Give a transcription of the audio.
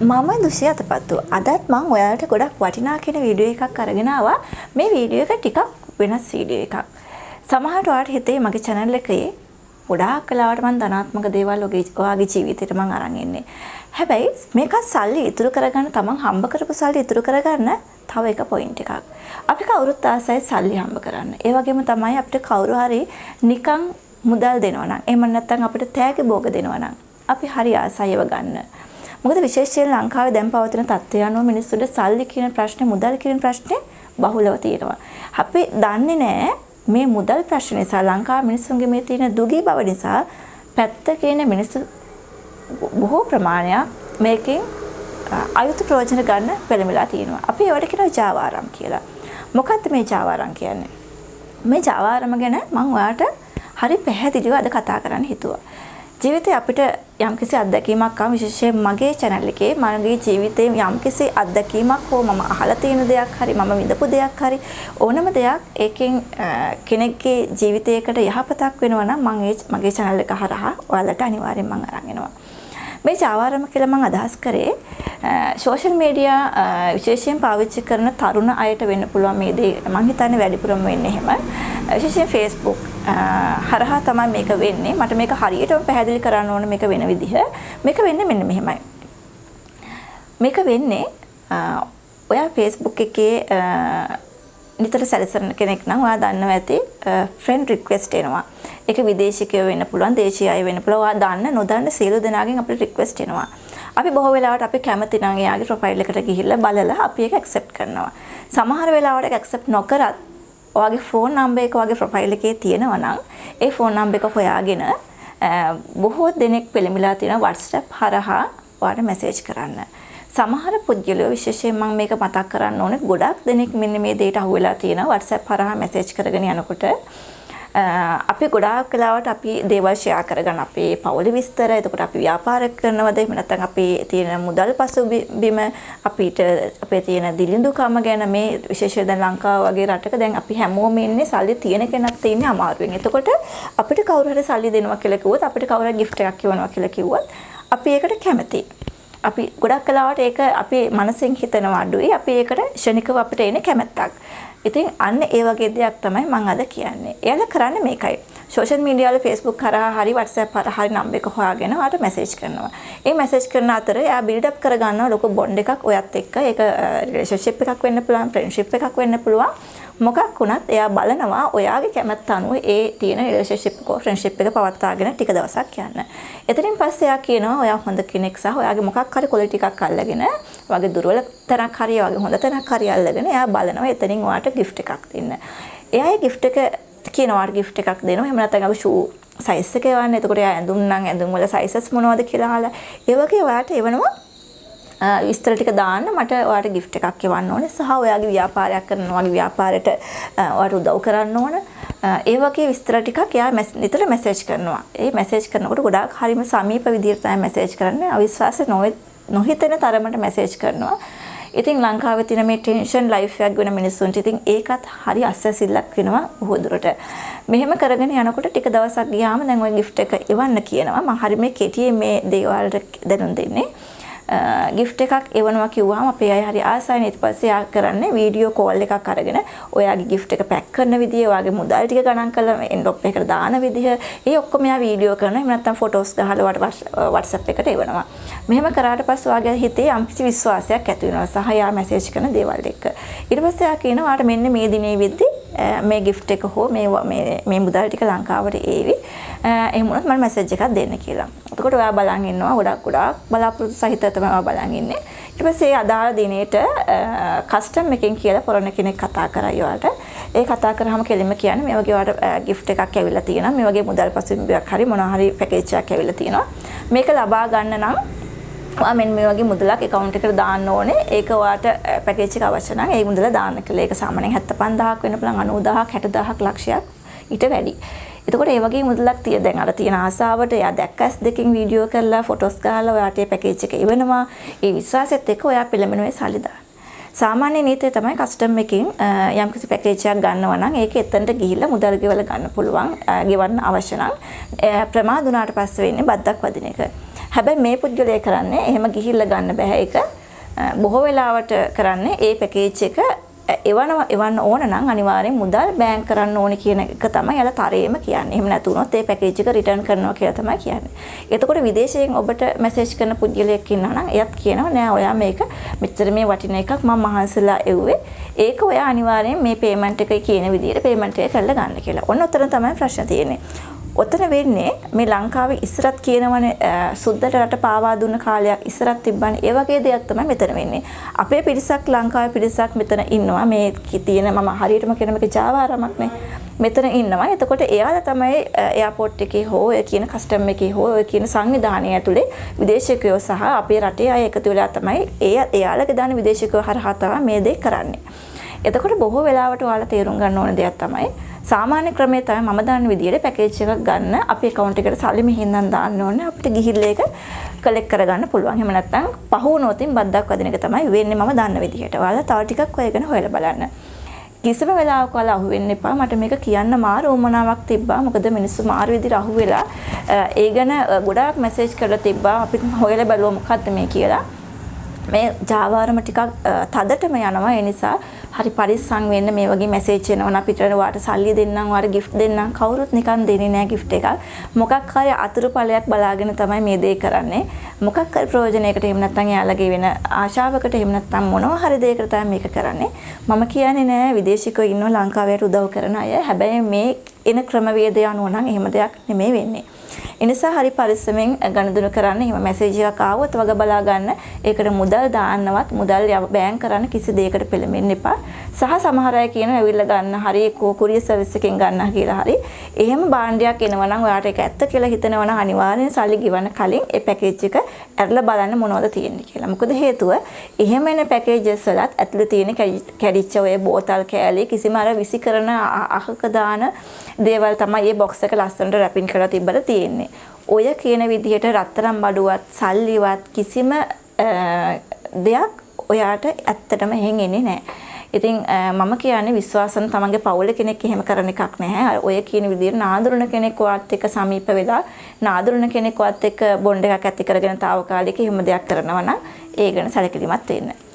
මම දුෂ්‍ය අතපත්තු. අදත් මම ඔයාලට ගොඩක් වටිනා කියන වීඩියෝ එකක් අරගෙන ආවා. මේ වීඩියෝ එක ටිකක් වෙනස් වීඩියෝ එකක්. සමහරට ඔයාලට හිතේ මගේ channel එකේ ගොඩාක් කලාවට මම ධනාත්මක දේවල් ඔයාගේ ජීවිතේට මම අරන් ඉන්නේ. හැබැයි මේක සල්ලි ඉතුරු කරගන්න තමන් හම්බ කරපු සල්ලි ඉතුරු කරගන්න තව එක පොයින්ට් එකක්. අපි කවුරුත් ආසයි සල්ලි හම්බ කරන්න. ඒ වගේම තමයි අපිට කවුරු හරි නිකන් මුදල් දෙනවා නම් එහෙම නැත්නම් අපිට තෑගි භෝග දෙනවා නම් අපි හරි ආසයි ඒව ගන්න. මොකද විශේෂයෙන් ලංකාවේ දැන් පවතින තත්ත්වය අනුව මිනිස්සුන්ට සල්ලි කියන ප්‍රශ්නේ මුදල් කියන ප්‍රශ්නේ බහුලව තියෙනවා. අපි දන්නේ නැහැ මේ මුදල් ප්‍රශ්න නිසා ලංකාවේ මිනිස්සුන්ගේ මේ තියෙන දුගී බව නිසා පැත්ත කියන මිනිස්සු බොහෝ ප්‍රමාණයක් මේකෙන් අයුතු ප්‍රයෝජන ගන්න පෙළඹලා තියෙනවා. අපි ඒවට කියනවා ජාවාරම් කියලා. මොකක්ද මේ ජාවාරම් කියන්නේ? මේ ජාවාරම ගැන මම ඔයාලට හරි පැහැදිලිව අද කතා කරන්න හිතුවා. ජීවිතේ අපිට යම්කිසි අත්දැකීමක් ආව විශේෂයෙන් මගේ channel එකේ මගේ ජීවිතේ යම්කිසි අත්දැකීමක් හෝ මම අහලා තියෙන දෙයක් හරි මම විඳපු දෙයක් හරි ඕනම දෙයක් ඒකෙන් කෙනෙක්ගේ ජීවිතයකට යහපතක් වෙනවා නම් මම මගේ channel එක හරහා ඔයාලට අනිවාර්යෙන් මම අරන් එනවා. මේ ජාවාරම කියලා මම අදහස් කරේ social media විශේෂයෙන් පාවිච්චි කරන තරුණ අයට වෙන්න පුළුවන් මේ දේ මම හිතන්නේ වැඩිපුරම වෙන්නේ එහෙම. විශේෂයෙන් Facebook හරහා තමයි මේක වෙන්නේ. මට මේක හරියටම පැහැදිලි කරන්න ඕන මේක වෙන විදිහ. මේක වෙන්නේ මෙන්න මෙහෙමයි. මේක වෙන්නේ ඔයා Facebook එකේ නිතර සැලසෙන කෙනෙක් නම් ඔයා දන්නවා ඇති friend request එනවා. ඒක විදේශිකයෝ වෙන්න පුළුවන්, දේශීය අය වෙන්න පුළුවන්. ඔයා දන්න නොදන්න සියලු දෙනාගෙන් අපිට request එනවා. අපි බොහෝ වෙලාවට අපි කැමති නම් එයාගේ profile එකට ගිහිල්ලා බලලා අපි ඒක accept කරනවා. සමහර වෙලාවට accept නොකරත් ඔයාගේ phone number එක ඔයාගේ profile එකේ තියෙනවා නම් ඒ phone number එක හොයාගෙන බොහෝ දෙනෙක් පෙළඹිලා තියෙන WhatsApp හරහා ඔයාලට message කරන්න. සමහර පුද්ගලයෝ විශේෂයෙන් මම මේක මතක් කරන්න ඕනේ ගොඩක් දෙනෙක් මෙන්න මේ දෙයට අහු වෙලා තියෙනවා WhatsApp හරහා message කරගෙන යනකොට අපි ගොඩාක් වෙලාවට අපි දේවල් ෂෙයා කරගන්න අපේ පවුලේ විස්තර එතකොට අපි ව්‍යාපාර කරනවද එහෙම නැත්නම් අපි තියෙන මුදල් පසුබිම අපිට අපේ තියෙන දිලිඳුකම ගැන මේ විශේෂයෙන් දැන් ලංකාව වගේ රටක දැන් අපි හැමෝම ඉන්නේ සල්ලි තියෙන කෙනෙක් ඉන්නේ අමාරුවෙන්. එතකොට අපිට කවුරු හරි සල්ලි දෙනවා කියලා කිව්වොත් අපිට කවුරු හරි gift එකක් කියවනවා කියලා කිව්වොත් අපි ඒකට කැමතියි. අපි ගොඩක් කලාවට ඒක අපේ මනසෙන් හිතනවා අඩුයි. අපි ඒකට ෂණිකව අපිට එන කැමැත්තක්. ඉතින් අන්න ඒ වගේ දෙයක් තමයි මම අද කියන්නේ. එයාලා කරන්නේ මේකයි. සෝෂල් මීඩියා වල Facebook කරා හරි WhatsApp හරහා හරි නම්බර් එක හොයාගෙන ඔයාට මැසේජ් කරනවා. ඒ මැසේජ් කරන අතර එයා බිල්ඩ් අප් කරගන්නවා ලොකු බොන්ඩ් එකක් ඔයත් එක්ක. ඒක රිලේෂන්ෂිප් එකක් වෙන්න පුළුවන්, ෆ්‍රෙන්ඩ්ෂිප් එකක් වෙන්න පුළුවන්. මොකක් වුණත් එයා බලනවා ඔයාගේ කැමැත්ත අනුව ඒ තියෙන රිලේෂන්ෂිප් එක ෆ්‍රෙන්ඩ්ෂිප් එක පවත්වාගෙන ටික දවසක් යන්න. එතනින් පස්සේ එයා කියනවා ඔයා හොඳ කෙනෙක් සහ ඔයාගේ මොකක් හරි ක්වොලිටි එකක් අල්ලගෙන ඔයාගේ දුර්වල තැනක් හරි ඔයාගේ හොඳ තැනක් හරි අල්ලගෙන එයා බලනවා එතනින් ඔයාට gift එකක් දෙන්න. එයා ඒ gift එක කියනවා gift එකක් දෙනවා. එහෙම නැත්නම් අපි shoe size එක එවන්න. එතකොට එයා ඇඳුම් නම් ඇඳුම් වල sizes මොනවද කියලා අහලා ඒ වගේ ඔයාට එවනවා විස්තර ටික දාන්න මට ඔයාට gift එකක් එවන්න ඕනේ සහ ඔයාගේ ව්‍යාපාරයක් කරනවා වගේ ව්‍යාපාරයට ඔයාට උදව් කරන්න ඕන. ඒ වගේ විස්තර ටිකක් එයා නිතර මැසේජ් කරනවා. ඒ මැසේජ් කරනකොට ගොඩාක් හරිම සමීප විදිහට තමයි මැසේජ් කරන්නේ. අවිශ්වාස නොහිතෙන තරමට මැසේජ් කරනවා. ඉතින් ලංකාවේ තියෙන මේ ටෙන්ෂන් ලයිෆ් එකක් වෙන මිනිස්සුන්ට ඉතින් ඒකත් හරි අස්සසිල්ලක් වෙනවා බොහෝ දුරට. මෙහෙම කරගෙන යනකොට ටික දවසක් ගියාම දැන් ওই gift එක එවන්න කියනවා. මම හරි මේ කෙටියෙන් මේ දේවල් දැනුම් දෙන්නේ. gift එකක් එවනවා කිව්වම අපේ අය හරි ආසයින් ඊට පස්සේ යා කරන්නේ වීඩියෝ කෝල් එකක් අරගෙන ඔයාගේ gift එක පැක් කරන විදිය, ඔයාගේ මුදල් ටික ගණන් කරලා එන්වලොප් එකකට දාන විදිය, ඒ ඔක්කොම යා වීඩියෝ කරනවා. එහෙම නැත්නම් ෆොටෝස් ගහලා WhatsApp එකට එවනවා. මෙහෙම කරාට පස්සේ ඔයාගේ හිතේ යම්කිසි විශ්වාසයක් ඇති වෙනවා සහ යා මැසේජ් කරන දේවල් එක්ක. ඊට පස්සේ යා කියනවා ඔයාට මෙන්න මේ දිනේ වෙද්දි මේ gift එක හෝ මේ මුදල් ටික ලංකාවට ඒවි. එහෙම වුණොත් මම මැසේජ් එකක් දෙන්න කියලා. එතකොට ඔයා බලන් ඉන්නවා ගොඩක් බලාපොරොත්තු සහිතව තමයි ඔයා බලන් ඉන්නේ. ඊට පස්සේ අදාළ දිනේට කස්ටම් එකෙන් කියලා පොරණ කෙනෙක් කතා කරා ඔයාලට. ඒ කතා කරාම කෙලින්ම කියන්නේ මේ වගේ ඔයාලට gift එකක් ඇවිල්ලා තියෙනවා. මේ වගේ මුදල් පසුබිමක් හරි මොනවා හරි පැකේජ් එකක් ඇවිල්ලා තියෙනවා. මේක ලබා ගන්න නම් ඔයා මෙන්න මේ වගේ මුදලක් account එකට දාන්න ඕනේ. ඒක ඔයාට පැකේජ් එක අවශ්‍ය නම් ඒ මුදල දාන්න කියලා. ඒක සාමාන්‍යයෙන් 75000ක් වෙන්න පුළුවන් 90000ක් 60000ක් ලක්ෂයක් ඊට වැඩි. එතකොට ඒ වගේ මුදලක් දැන් අර තියෙන ආසාවට එයා දැක්කස් දෙකකින් වීඩියෝ කරලා ෆොටෝස් ගහලා ඔයාට ඒ පැකේජ් එක එවනවා. ඒ විශ්වාසෙත් එක්ක ඔයා පෙළඹෙන ඒ සල්ලි දාන්න. සාමාන්‍ය නීතිය තමයි කස්ටම් එකකින් යම්කිසි පැකේජ් එකක් ගන්නවා නම් ඒක එතනට ගිහිල්ලා මුදල් ගෙවලා ගන්න පුළුවන්. ගෙවන්න අවශ්‍ය නම් ප්‍රමාද වුණාට පස්සේ වෙන්නේ බද්දක් වදින එක. හැබැයි මේ පුද්ගලයා කරන්නේ එහෙම ගිහිල්ලා ගන්න බෑ ඒක. බොහෝ වෙලාවට කරන්නේ ඒ පැකේජ් එක එවන්න ඕන නම් අනිවාර්යෙන් මුදල් බෑන්ක් කරන්න ඕනේ කියන එක තමයි යාලා තරේම කියන්නේ. එහෙම නැතුනොත් ඒ පැකේජ් එක රිටර්න් කරනවා කියලා තමයි කියන්නේ. එතකොට විදේශයෙන් ඔබට මැසේජ් කරන පුද්ගලයෙක් ඉන්නවා නම් එයත් කියනවා නෑ ඔයා මේක මෙච්චර මේ වටින එකක් මම මහන්සිලා එව්වේ. ඒක ඔයා අනිවාර්යෙන් මේ පේමන්ට් එකේ කියන විදිහට පේමන්ට් එක කරලා ගන්න කියලා. ඔන්න ඔතන තමයි ප්‍රශ්න තියෙන්නේ. ඔතන වෙන්නේ මේ ලංකාවේ ඉස්සරත් කියනවනේ සුද්දට රට පාවා දුන්න කාලයක් ඉස්සරත් තිබ්බනේ. ඒ වගේ දෙයක් තමයි මෙතන වෙන්නේ. අපේ පිරිසක් ලංකාවේ පිරිසක් මෙතන ඉන්නවා. මේ තියෙන මම හරියටම කියන මේක ජාවාරමක් නේ. මෙතන ඉන්නවා. එතකොට එයාලා තමයි එයාපෝට් එකේ හෝ ඔය කියන කස්ටම් එකේ හෝ ඔය කියන සංවිධානය ඇතුලේ විදේශිකයෝ සහ අපේ රටේ අය එකතු වෙලා තමයි එයාලගේ දාන විදේශිකයෝ හරහා තමයි මේ දේ කරන්නේ. එතකොට බොහෝ වෙලාවට ඔයාලා තේරුම් ගන්න ඕන දෙයක් තමයි සාමාන්‍ය ක්‍රමයේ තමයි මම දාන විදියට පැකේජ් එකක් ගන්න අපේ account එකට සල්ලි මෙහෙන් දාන්න ඕනේ අපිට ගිහිල්ලා ඒක කලෙක්ට් කරගන්න පුළුවන්. එහෙම නැත්නම් පහ වුණොතින් බද්දක් වදින එක තමයි වෙන්නේ මම දන්න විදියට. ඔයාලා තව ටිකක් ඔයගෙන හොයලා බලන්න. කිසිම වෙලාවක ඔයාලා අහු වෙන්න එපා. මට මේක කියන්න මාර උමනාවක් තිබ්බා. මොකද මිනිස්සු මාර විදියට අහු වෙලා ඒ ගැන ගොඩාක් මැසේජ් කරලා තිබ්බා. අපිත් හොයලා බැලුවා මොකද්ද මේ කියලා. මේ ජාවාරම ටිකක් තදටම යනවා. ඒ නිසා හරි පරිස්සම් වෙන්න මේ වගේ මැසේජ් එනවා අපිට වාට සල්ලි දෙන්නම් වාට gift දෙන්නම් කවුරුත් නිකන් දෙන්නේ නැහැ gift එකක්. මොකක් හරි අතුරුඵලයක් බලාගෙන තමයි මේ දේ කරන්නේ. මොකක් හරි ප්‍රයෝජනයකට එහෙම නැත්නම් එයාලගේ වෙන ආශාවකට එහෙම නැත්නම් මොනවා හරි දෙයකට තමයි මේක කරන්නේ. මම කියන්නේ නෑ විදේශිකයෝ ඉන්නවා ලංකාවට උදව් කරන අය. හැබැයි මේ එන ක්‍රමවේදය අනුව නම් එහෙම දෙයක් නෙමෙයි වෙන්නේ. ඒ නිසා හරි පරිස්සමෙන් ගණදුන කරන්න. එහෙම මැසේජ් එකක් ආවොත් වග බලා ගන්න. ඒකට මුදල් දාන්නවත් මුදල් බෑන්ක් කරන්න කිසි දෙයකට පෙළඹෙන්න එපා. සහ සමහර අය කියනවා ඇවිල්ලා ගන්න හරි කුරියර් සර්විස් එකෙන් ගන්න කියලා හරි. එහෙම භාණ්ඩයක් එනවා නම් ඔයාට ඒක ඇත්ත කියලා හිතනවා නම් අනිවාර්යෙන් සල්ලි ගෙවන්න කලින් ඒ පැකේජ් එක ඇරලා බලන්න මොනවද තියෙන්නේ කියලා. මොකද හේතුව එහෙම එන පැකේජස් වලත් ඇතුලේ තියෙන කැඩිච්ච ඔය බෝතල් කෑලි කිසිම අර විසි කරන අහක දාන දේවල් තමයි මේ බොක්ස් එක ලස්සනට රැපින් කරලා තිබ්බට තියෙන්නේ. ඔය කියන විදිහට රත්තරන් බඩුවත් සල්ලිවත් කිසිම දෙයක් ඔයාට ඇත්තටම එහෙන් එන්නේ නැහැ. ඉතින් මම කියන්නේ විශ්වාසන තමන්ගේ පවුල කෙනෙක් එහෙම කරන එකක් නැහැ. ඔය කියන විදිහට නාඳුරුණ කෙනෙක් ඔයත් එක්ක සමීප වෙලා නාඳුරුණ කෙනෙක් ඔයත් එක්ක බොන්ඩ් එකක් ඇති කරගෙන తాවකාලික එහෙම දෙයක් කරනවා නම් ඒ ගැන සැලකිලිමත් වෙන්න.